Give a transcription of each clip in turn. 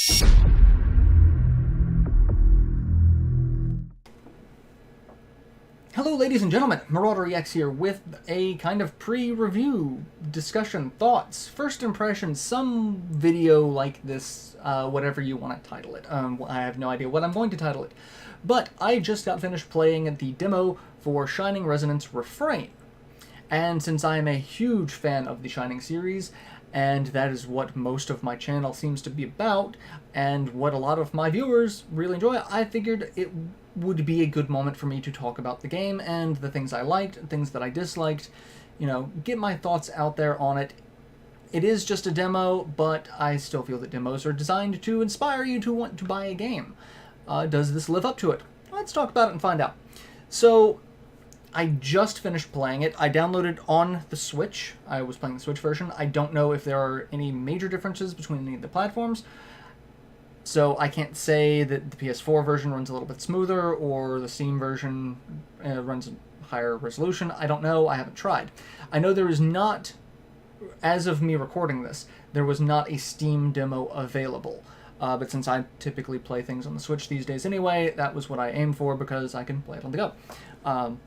Hello ladies and gentlemen, MarauderEX here with a kind of pre-review discussion, thoughts, first impressions, some video like this, whatever you want to title it. I have no idea what I'm going to title it. But I just got finished playing the demo for Shining Resonance Refrain. And since I am a huge fan of the Shining series, and that is what most of my channel seems to be about, and what a lot of my viewers really enjoy, I figured it would be a good moment for me to talk about the game and the things I liked, things that I disliked, you know, get my thoughts out there on it. It is just a demo, but I still feel that demos are designed to inspire you to want to buy a game. Does this live up to it? Let's talk about it and find out. So, I just finished playing it. I downloaded on the Switch. I was playing the Switch version. I don't know if there are any major differences between any of the platforms. So I can't say that the PS4 version runs a little bit smoother or the Steam version runs a higher resolution. I don't know. I haven't tried. I know there is not, as of me recording this, there was not a Steam demo available. But since I typically play things on the Switch these days anyway, that was what I aimed for because I can play it on the go.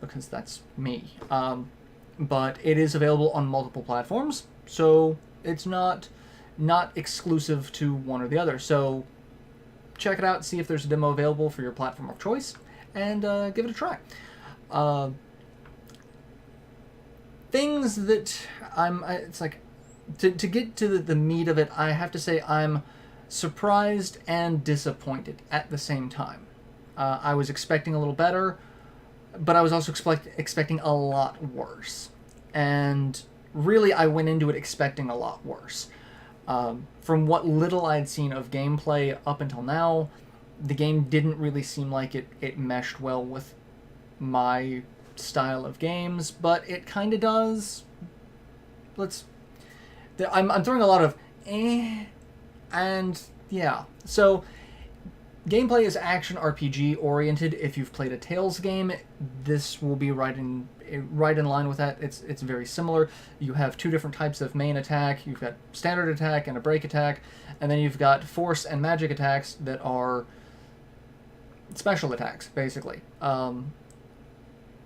Because that's me. But it is available on multiple platforms, so it's not exclusive to one or the other. So check it out, see if there's a demo available for your platform of choice, and give it a try. Things that it's like, to get to the meat of it, I have to say I'm surprised and disappointed at the same time. I was expecting a little better, but I was also expecting a lot worse. And really, I went into it expecting a lot worse. From what little I'd seen of gameplay up until now, the game didn't really seem like it meshed well with my style of games, but it kind of does. I'm throwing a lot of and yeah. So, gameplay is action RPG oriented. If you've played a Tales game, this will be right in line with that. It's very similar. You have two different types of main attack. You've got standard attack and a break attack, and then you've got force and magic attacks that are special attacks, basically.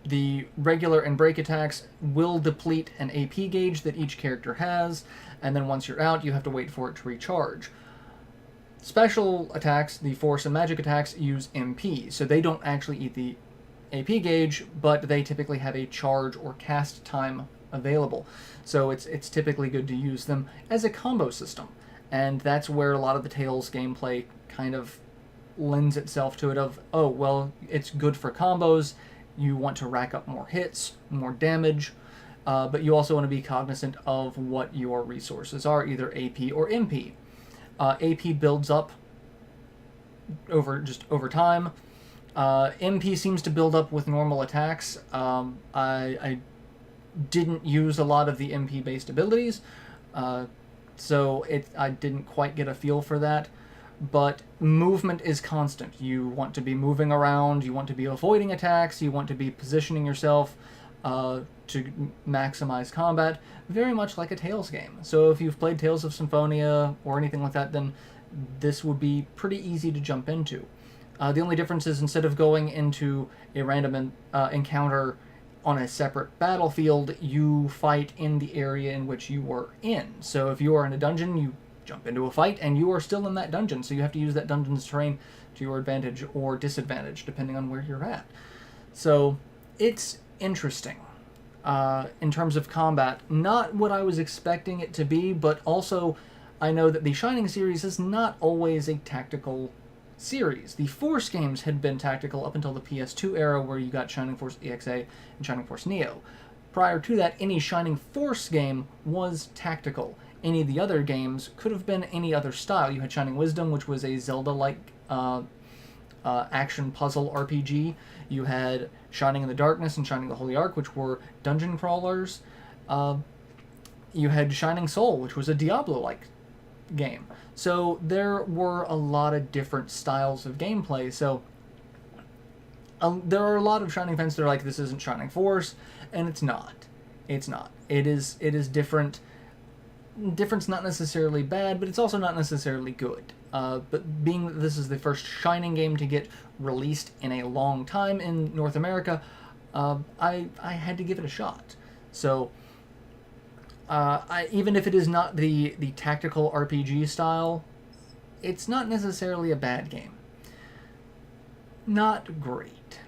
The regular and break attacks will deplete an AP gauge that each character has, and then once you're out, you have to wait for it to recharge. Special attacks, the force and magic attacks, use MP, so they don't actually eat the AP gauge, but they typically have a charge or cast time available. So it's typically good to use them as a combo system. And that's where a lot of the Tales gameplay kind of lends itself to it of, oh, well, it's good for combos, you want to rack up more hits, more damage, but you also want to be cognizant of what your resources are, either AP or MP. AP builds up over time. MP seems to build up with normal attacks. I didn't use a lot of the MP-based abilities, so I didn't quite get a feel for that. But movement is constant. You want to be moving around, you want to be avoiding attacks, you want to be positioning yourself to maximize combat, very much like a Tales game. So if you've played Tales of Symphonia or anything like that, then this would be pretty easy to jump into. The only difference is instead of going into a random encounter on a separate battlefield, you fight in the area in which you were in. So if you are in a dungeon, you jump into a fight, and you are still in that dungeon, so you have to use that dungeon's terrain to your advantage or disadvantage, depending on where you're at. So it's interesting. In terms of combat, not what I was expecting it to be, but also I know that the Shining series is not always a tactical series. The Force games had been tactical up until the PS2 era, where you got Shining Force EXA and Shining Force Neo. Prior to that, any Shining Force game was tactical. Any of the other games could have been any other style. You had Shining Wisdom, which was a Zelda-like action puzzle RPG. You had Shining in the Darkness and Shining the Holy Ark, which were dungeon crawlers. You had Shining Soul, which was a Diablo-like game. So there were a lot of different styles of gameplay. So there are a lot of Shining fans that are like, this isn't Shining Force, and it's not. It's not. It is different different's not necessarily bad, but it's also not necessarily good. But being that this is the first Shining game to get released in a long time in North America, I had to give it a shot. So, even if it is not the tactical RPG style, it's not necessarily a bad game. Not great,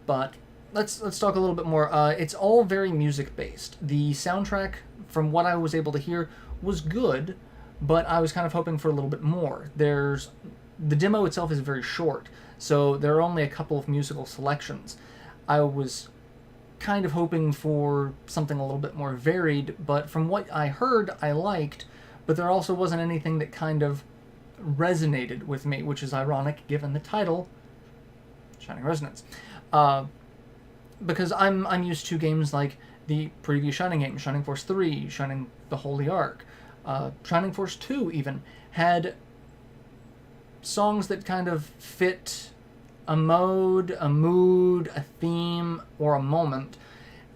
but let's talk a little bit more. It's all very music based. The soundtrack, from what I was able to hear, was good, but I was kind of hoping for a little bit more. The demo itself is very short, so there are only a couple of musical selections. I was kind of hoping for something a little bit more varied, but from what I heard, I liked, but there also wasn't anything that kind of resonated with me, which is ironic given the title, Shining Resonance. Because I'm used to games like the previous Shining game, Shining Force 3, Shining the Holy Ark, Shining Force 2 even, had songs that kind of fit a mode, a mood, a theme, or a moment.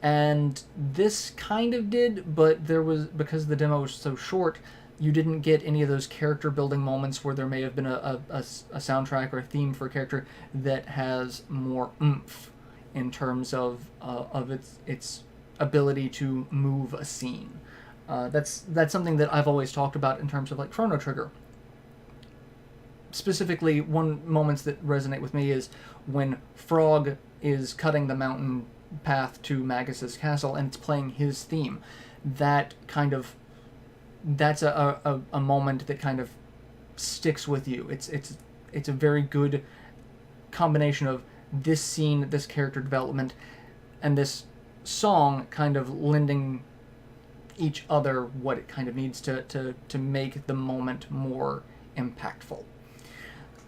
And this kind of did, but because the demo was so short, you didn't get any of those character building moments where there may have been a soundtrack or a theme for a character that has more oomph in terms of its ability to move a scene. That's something that I've always talked about in terms of like Chrono Trigger. Specifically, one moments that resonate with me is when Frog is cutting the mountain path to Magus's castle and it's playing his theme. That's a moment that kind of sticks with you. It's a very good combination of this scene, this character development, and this song kind of lending each other what it kind of needs to make the moment more impactful.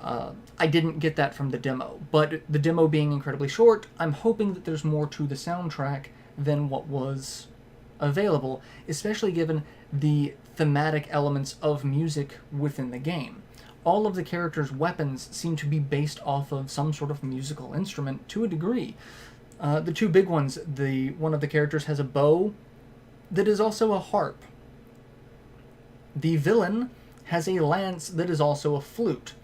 I didn't get that from the demo, but the demo being incredibly short, I'm hoping that there's more to the soundtrack than what was available, especially given the thematic elements of music within the game. All of the characters' weapons seem to be based off of some sort of musical instrument to a degree. The two big ones, one of the characters has a bow that is also a harp. The villain has a lance that is also a flute.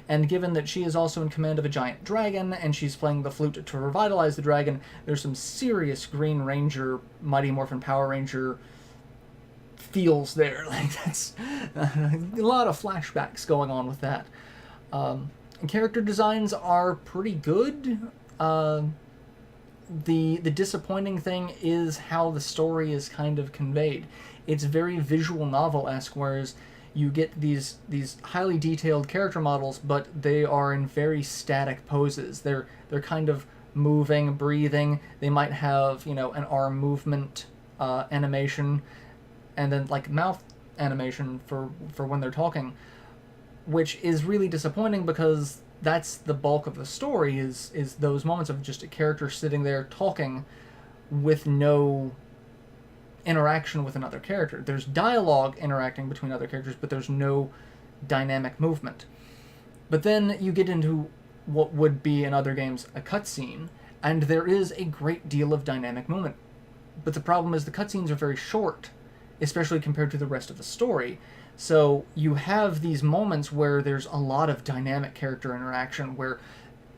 And given that she is also in command of a giant dragon, and she's playing the flute to revitalize the dragon, there's some serious Green Ranger, Mighty Morphin Power Ranger feels there. Like, that's a lot of flashbacks going on with that. Character designs are pretty good. The disappointing thing is how the story is kind of conveyed. It's very visual novel-esque, whereas you get these highly detailed character models, but they are in very static poses. They're kind of moving, breathing. They might have, an arm movement animation, and then like mouth animation for when they're talking, which is really disappointing because that's the bulk of the story is those moments of just a character sitting there talking with no interaction with another character. There's dialogue interacting between other characters, but there's no dynamic movement. But then you get into what would be in other games a cutscene, and there is a great deal of dynamic movement. But the problem is the cutscenes are very short, especially compared to the rest of the story. So you have these moments where there's a lot of dynamic character interaction, where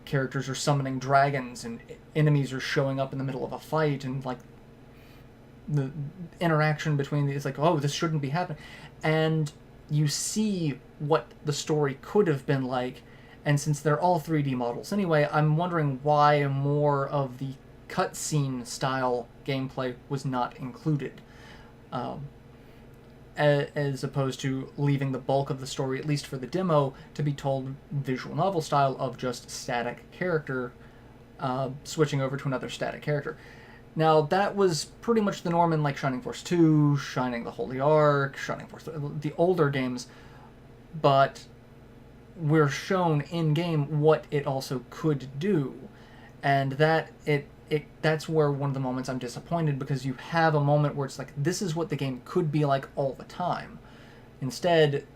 characters are summoning dragons and enemies are showing up in the middle of a fight, and like the interaction between these, like, oh, this shouldn't be happening, and you see what the story could have been like. And since they're all 3D models anyway, I'm wondering why more of the cutscene style gameplay was not included, as opposed to leaving the bulk of the story, at least for the demo, to be told visual novel style of just static character switching over to another static character. Now, that was pretty much the norm in like Shining Force 2, Shining the Holy Ark, Shining Force 3, the older games, but we're shown in-game what it also could do. And that's where one of the moments I'm disappointed, because you have a moment where it's like, this is what the game could be like all the time. Instead,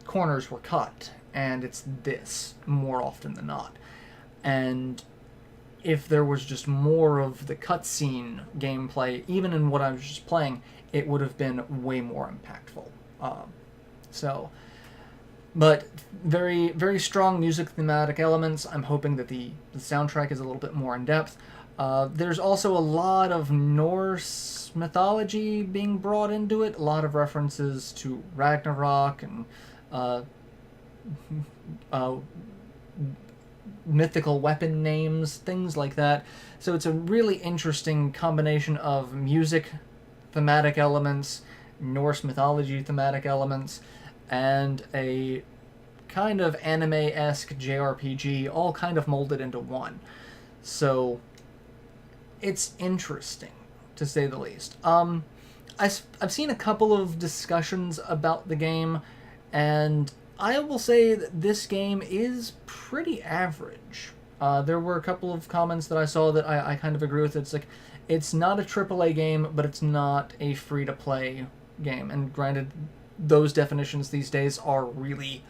corners were cut, and it's this more often than not. And if there was just more of the cutscene gameplay, even in what I was just playing, it would have been way more impactful. So, but very, very strong music thematic elements. I'm hoping that the soundtrack is a little bit more in depth. There's also a lot of Norse mythology being brought into it, a lot of references to Ragnarok and mythical weapon names, things like that. So it's a really interesting combination of music thematic elements, Norse mythology thematic elements, and a kind of anime-esque JRPG, all kind of molded into one. So it's interesting, to say the least. I've seen a couple of discussions about the game, and I will say that this game is pretty average. There were a couple of comments that I saw that I kind of agree with. It's like, it's not a AAA game, but it's not a free-to-play game. And granted, those definitions these days are really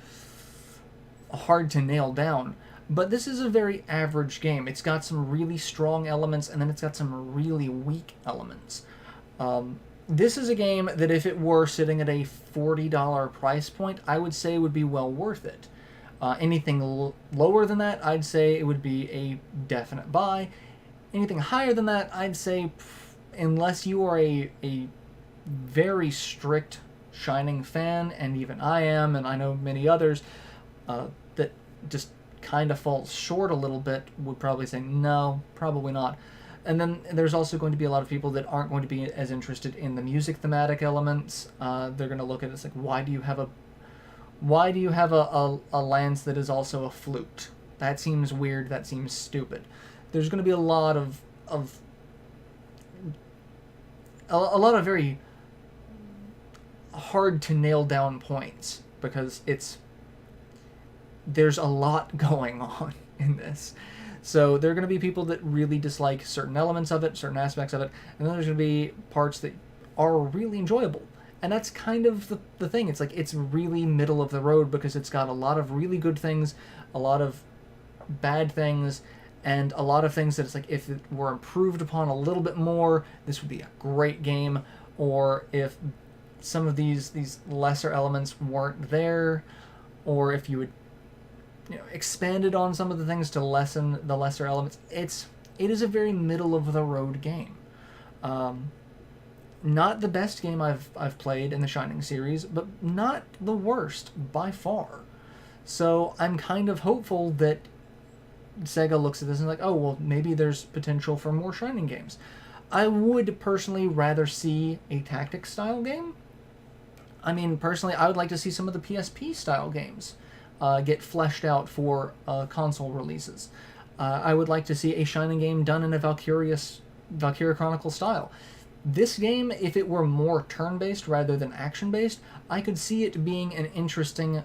hard to nail down. But this is a very average game. It's got some really strong elements, and then it's got some really weak elements. This is a game that if it were sitting at a $40 price point, I would say would be well worth it. Anything lower than that, I'd say it would be a definite buy. Anything higher than that, I'd say, unless you are a very strict Shining fan, and even I am, and I know many others, that just kind of falls short a little bit, would probably say no, probably not. And then there's also going to be a lot of people that aren't going to be as interested in the music thematic elements. They're going to look at it as like, why do you have a lance that is also a flute? That seems weird. That seems stupid. There's going to be a lot of very hard to nail down points, because there's a lot going on in this. So there are going to be people that really dislike certain elements of it, certain aspects of it, and then there's going to be parts that are really enjoyable. And that's kind of the thing. It's like, it's really middle of the road, because it's got a lot of really good things, a lot of bad things, and a lot of things that it's like, if it were improved upon a little bit more, this would be a great game. Or if some of these lesser elements weren't there, or if you would expanded on some of the things to lessen the lesser elements. It is a very middle of the road game. Not the best game I've played in the Shining series, but not the worst by far. So I'm kind of hopeful that Sega looks at this and like, oh well, maybe there's potential for more Shining games. I would personally rather see a tactics style game. I mean, personally, I would like to see some of the PSP style games get fleshed out for console releases. I would like to see a Shining game done in a Valkyria Chronicle style. This game, if it were more turn-based rather than action-based, I could see it being an interesting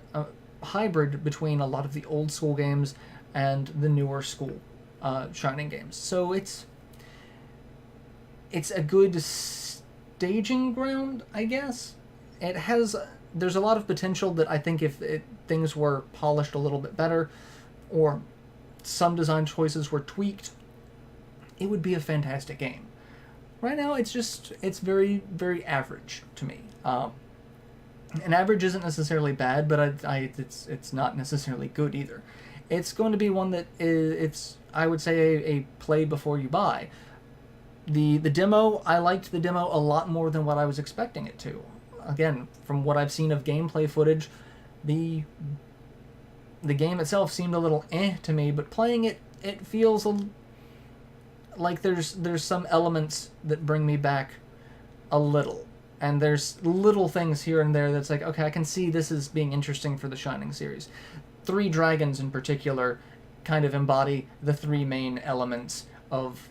hybrid between a lot of the old-school games and the newer school Shining games. So it's a good staging ground, I guess. There's a lot of potential that I think if things were polished a little bit better, or some design choices were tweaked, it would be a fantastic game. Right now, it's very, very average to me. And average isn't necessarily bad, but it's not necessarily good either. It's going to be one that I would say a play before you buy. The demo, I liked the demo a lot more than what I was expecting it to. Again, from what I've seen of gameplay footage, the game itself seemed a little to me, but playing it feels like there's some elements that bring me back a little. And there's little things here and there that's like, okay, I can see this as being interesting for the Shining series. 3 dragons in particular kind of embody the 3 main elements of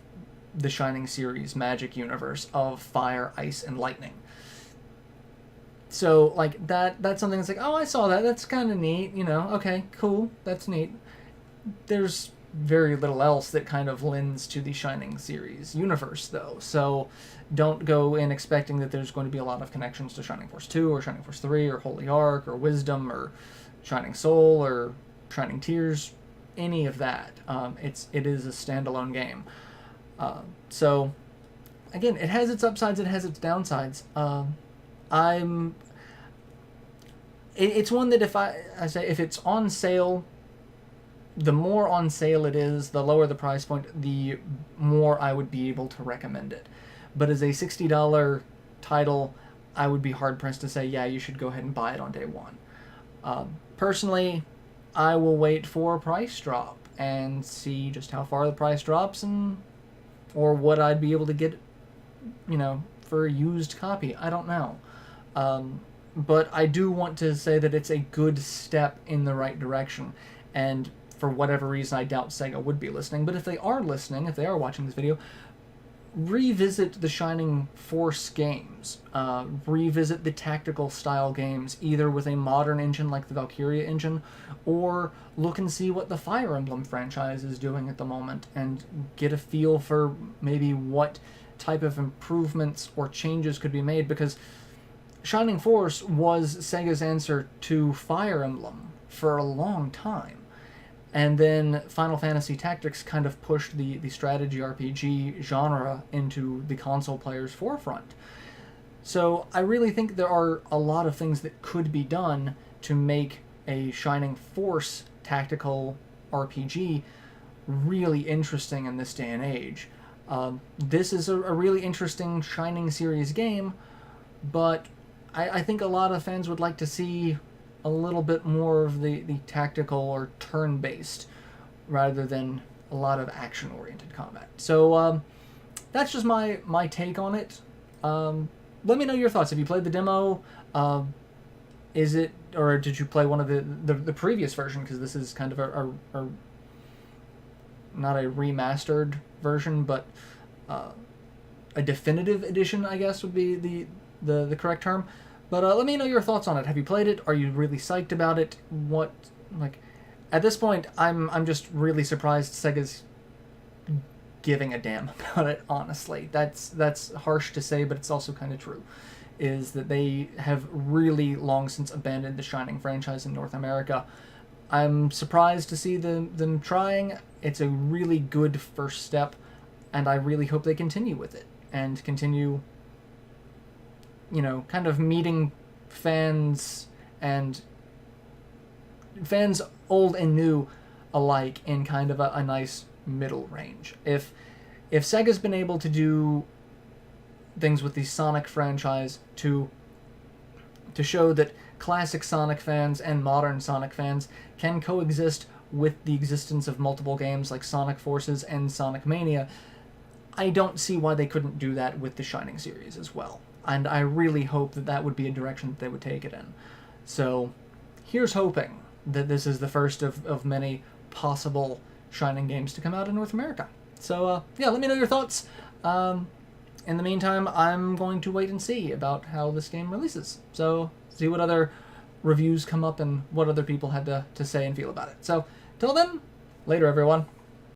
the Shining series magic universe of fire, ice, and lightning. So, like, that's something that's like, oh, I saw that, that's kind of neat, okay, cool, that's neat. There's very little else that kind of lends to the Shining series universe, though, so don't go in expecting that there's going to be a lot of connections to Shining Force 2, or Shining Force 3, or Holy Ark, or Wisdom, or Shining Soul, or Shining Tears. any of that. It is a standalone game. So again, it has its upsides, it has its downsides. It's one that if it's on sale, the more on sale it is, the lower the price point, the more I would be able to recommend it. But as a $60 title, I would be hard pressed to say, yeah, you should go ahead and buy it on day one. Personally, I will wait for a price drop and see just how far the price drops or what I'd be able to get, for a used copy. I don't know. But I do want to say that it's a good step in the right direction. And for whatever reason, I doubt Sega would be listening. But if they are listening, if they are watching this video, revisit the Shining Force games. Revisit the tactical style games, either with a modern engine like the Valkyria engine, or look and see what the Fire Emblem franchise is doing at the moment, and get a feel for maybe what type of improvements or changes could be made, because Shining Force was Sega's answer to Fire Emblem for a long time. And then Final Fantasy Tactics kind of pushed the strategy RPG genre into the console player's forefront. So I really think there are a lot of things that could be done to make a Shining Force tactical RPG really interesting in this day and age. This is a really interesting Shining series game, but I think a lot of fans would like to see a little bit more of the tactical or turn-based rather than a lot of action-oriented combat. So that's just my take on it. Let me know your thoughts. Have you played the demo? Is it, or did you play one of the previous version? Because this is kind of a not a remastered version, but a definitive edition, I guess would be the correct term. But let me know your thoughts on it. Have you played it? Are you really psyched about it? At this point, I'm just really surprised Sega's giving a damn about it, honestly. That's harsh to say, but it's also kind of true. Is that they have really long since abandoned the Shining franchise in North America. I'm surprised to see them trying. It's a really good first step, and I really hope they continue with it and continue, kind of meeting fans old and new alike in kind of a nice middle range. If Sega's been able to do things with the Sonic franchise to show that classic Sonic fans and modern Sonic fans can coexist with the existence of multiple games like Sonic Forces and Sonic Mania, I don't see why they couldn't do that with the Shining series as well. And I really hope that would be a direction that they would take it in. So here's hoping that this is the first of many possible Shining games to come out in North America. So yeah, let me know your thoughts. In the meantime, I'm going to wait and see about how this game releases. So see what other reviews come up and what other people had to say and feel about it. So till then, later everyone.